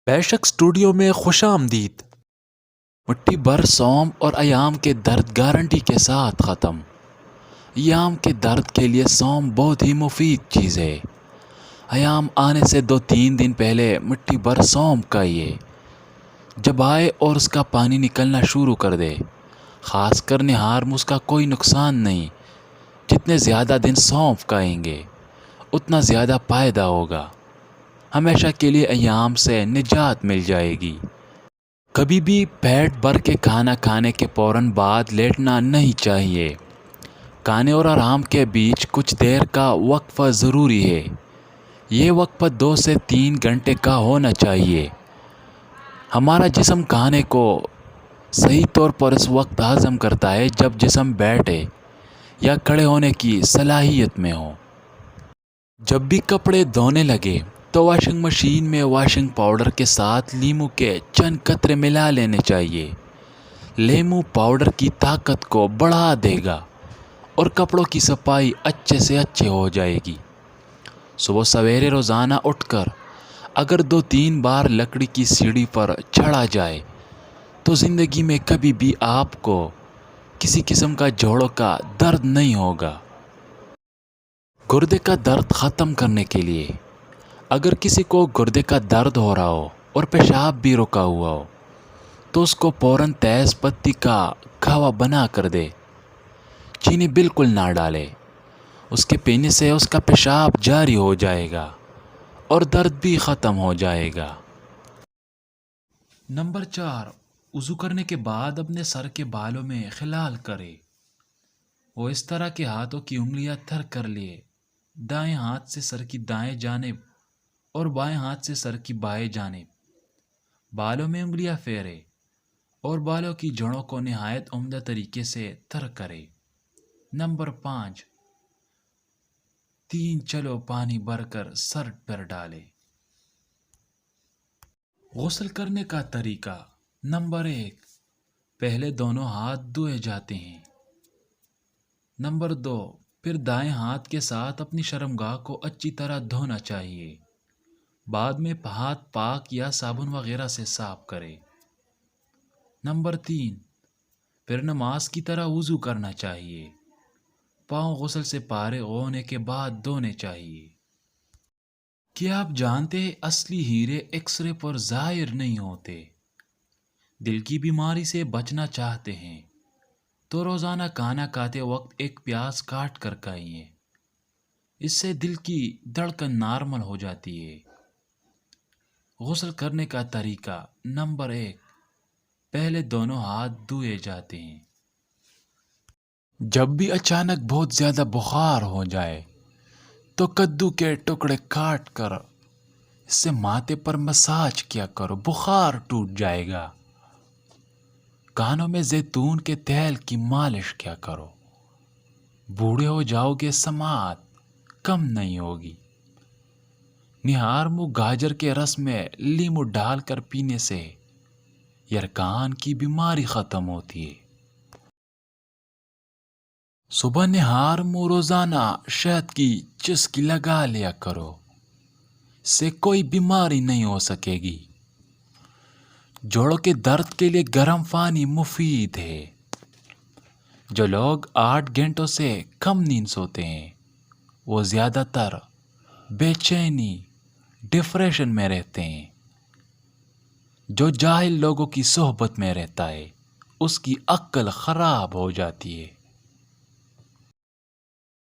بیشک اسٹوڈیو میں خوش آمدید۔ مٹھی بھر سونف اور ایام کے درد گارنٹی کے ساتھ ختم۔ ایام کے درد کے لیے سونف بہت ہی مفید چیز ہے۔ ایام آنے سے 2-3 دن پہلے مٹھی بھر سونف کھائیے۔ جب آئے اور اس کا پانی نکلنا شروع کر دے، خاص کر نہار میں اس کا کوئی نقصان نہیں۔ جتنے زیادہ دن سونف کھائیں گے اتنا زیادہ فائدہ ہوگا۔ ہمیشہ کے لیے ایام سے نجات مل جائے گی۔ کبھی بھی پیٹ بھر کے کھانا کھانے کے فوراً بعد لیٹنا نہیں چاہیے۔ کھانے اور آرام کے بیچ کچھ دیر کا وقفہ ضروری ہے۔ یہ وقفہ 2 سے 3 گھنٹے کا ہونا چاہیے۔ ہمارا جسم کھانے کو صحیح طور پر اس وقت ہضم کرتا ہے جب جسم بیٹھے یا کھڑے ہونے کی صلاحیت میں ہو۔ جب بھی کپڑے دھونے لگے تو واشنگ مشین میں واشنگ پاؤڈر کے ساتھ لیموں کے چند قطرے ملا لینے چاہیے۔ لیموں پاؤڈر کی طاقت کو بڑھا دے گا اور کپڑوں کی صفائی اچھے سے اچھے ہو جائے گی۔ صبح سویرے روزانہ اٹھ کر اگر 2-3 بار لکڑی کی سیڑھی پر چڑھا جائے تو زندگی میں کبھی بھی آپ کو کسی قسم کا جوڑوں کا درد نہیں ہوگا۔ گردے کا درد ختم کرنے کے لیے اگر کسی کو گردے کا درد ہو رہا ہو اور پیشاب بھی رکا ہوا ہو تو اس کو فوراً تیز پتی کا قہوہ بنا کر دے۔ چینی بالکل نہ ڈالے۔ اس کے پینے سے اس کا پیشاب جاری ہو جائے گا اور درد بھی ختم ہو جائے گا۔ نمبر 4، وضو کرنے کے بعد اپنے سر کے بالوں میں خلال کرے۔ وہ اس طرح کے ہاتھوں کی انگلیاں تھر کر لیے۔ دائیں ہاتھ سے سر کی دائیں جانب اور بائیں ہاتھ سے سر کی بائیں جانب بالوں میں انگلیاں پھیرے اور بالوں کی جڑوں کو نہایت عمدہ طریقے سے تھر کرے۔ نمبر 5، 3 چلو پانی بھر کر سر پر ڈالے۔ غسل کرنے کا طریقہ۔ نمبر 1، پہلے دونوں ہاتھ دھوئے جاتے ہیں۔ نمبر 2، پھر دائیں ہاتھ کے ساتھ اپنی شرمگاہ کو اچھی طرح دھونا چاہیے۔ بعد میں ہاتھ پاک یا صابن وغیرہ سے صاف کرے۔ نمبر 3، پھر نماز کی طرح وضو کرنا چاہیے۔ پاؤں غسل سے فارغ ہونے کے بعد دھونے چاہیے۔ کیا آپ جانتے ہیں اصلی ہیرے ایکس رے پر ظاہر نہیں ہوتے؟ دل کی بیماری سے بچنا چاہتے ہیں تو روزانہ کھانا کھاتے وقت ایک پیاز کاٹ کر کھائیے۔ اس سے دل کی دھڑکن نارمل ہو جاتی ہے۔ غسل کرنے کا طریقہ۔ نمبر 1، پہلے دونوں ہاتھ دھوئے جاتے ہیں۔ جب بھی اچانک بہت زیادہ بخار ہو جائے تو کدو کے ٹکڑے کاٹ کر اس سے ماتھے پر مساج کیا کرو، بخار ٹوٹ جائے گا۔ کانوں میں زیتون کے تیل کی مالش کیا کرو، بوڑھے ہو جاؤ گے سماعت کم نہیں ہوگی۔ نہار منہ گاجر کے رس میں لیموں ڈال کر پینے سے یرکان کی بیماری ختم ہوتی ہے۔ صبح نہار منہ روزانہ شہد کی چسکی لگا لیا کرو، اس سے کوئی بیماری نہیں ہو سکے گی۔ جوڑوں کے درد کے لیے گرم پانی مفید ہے۔ جو لوگ 8 گھنٹوں سے کم نیند سوتے ہیں وہ زیادہ تر بے چینی، ڈپریشن میں رہتے ہیں۔ جو جاہل لوگوں کی صحبت میں رہتا ہے اس کی عقل خراب ہو جاتی ہے۔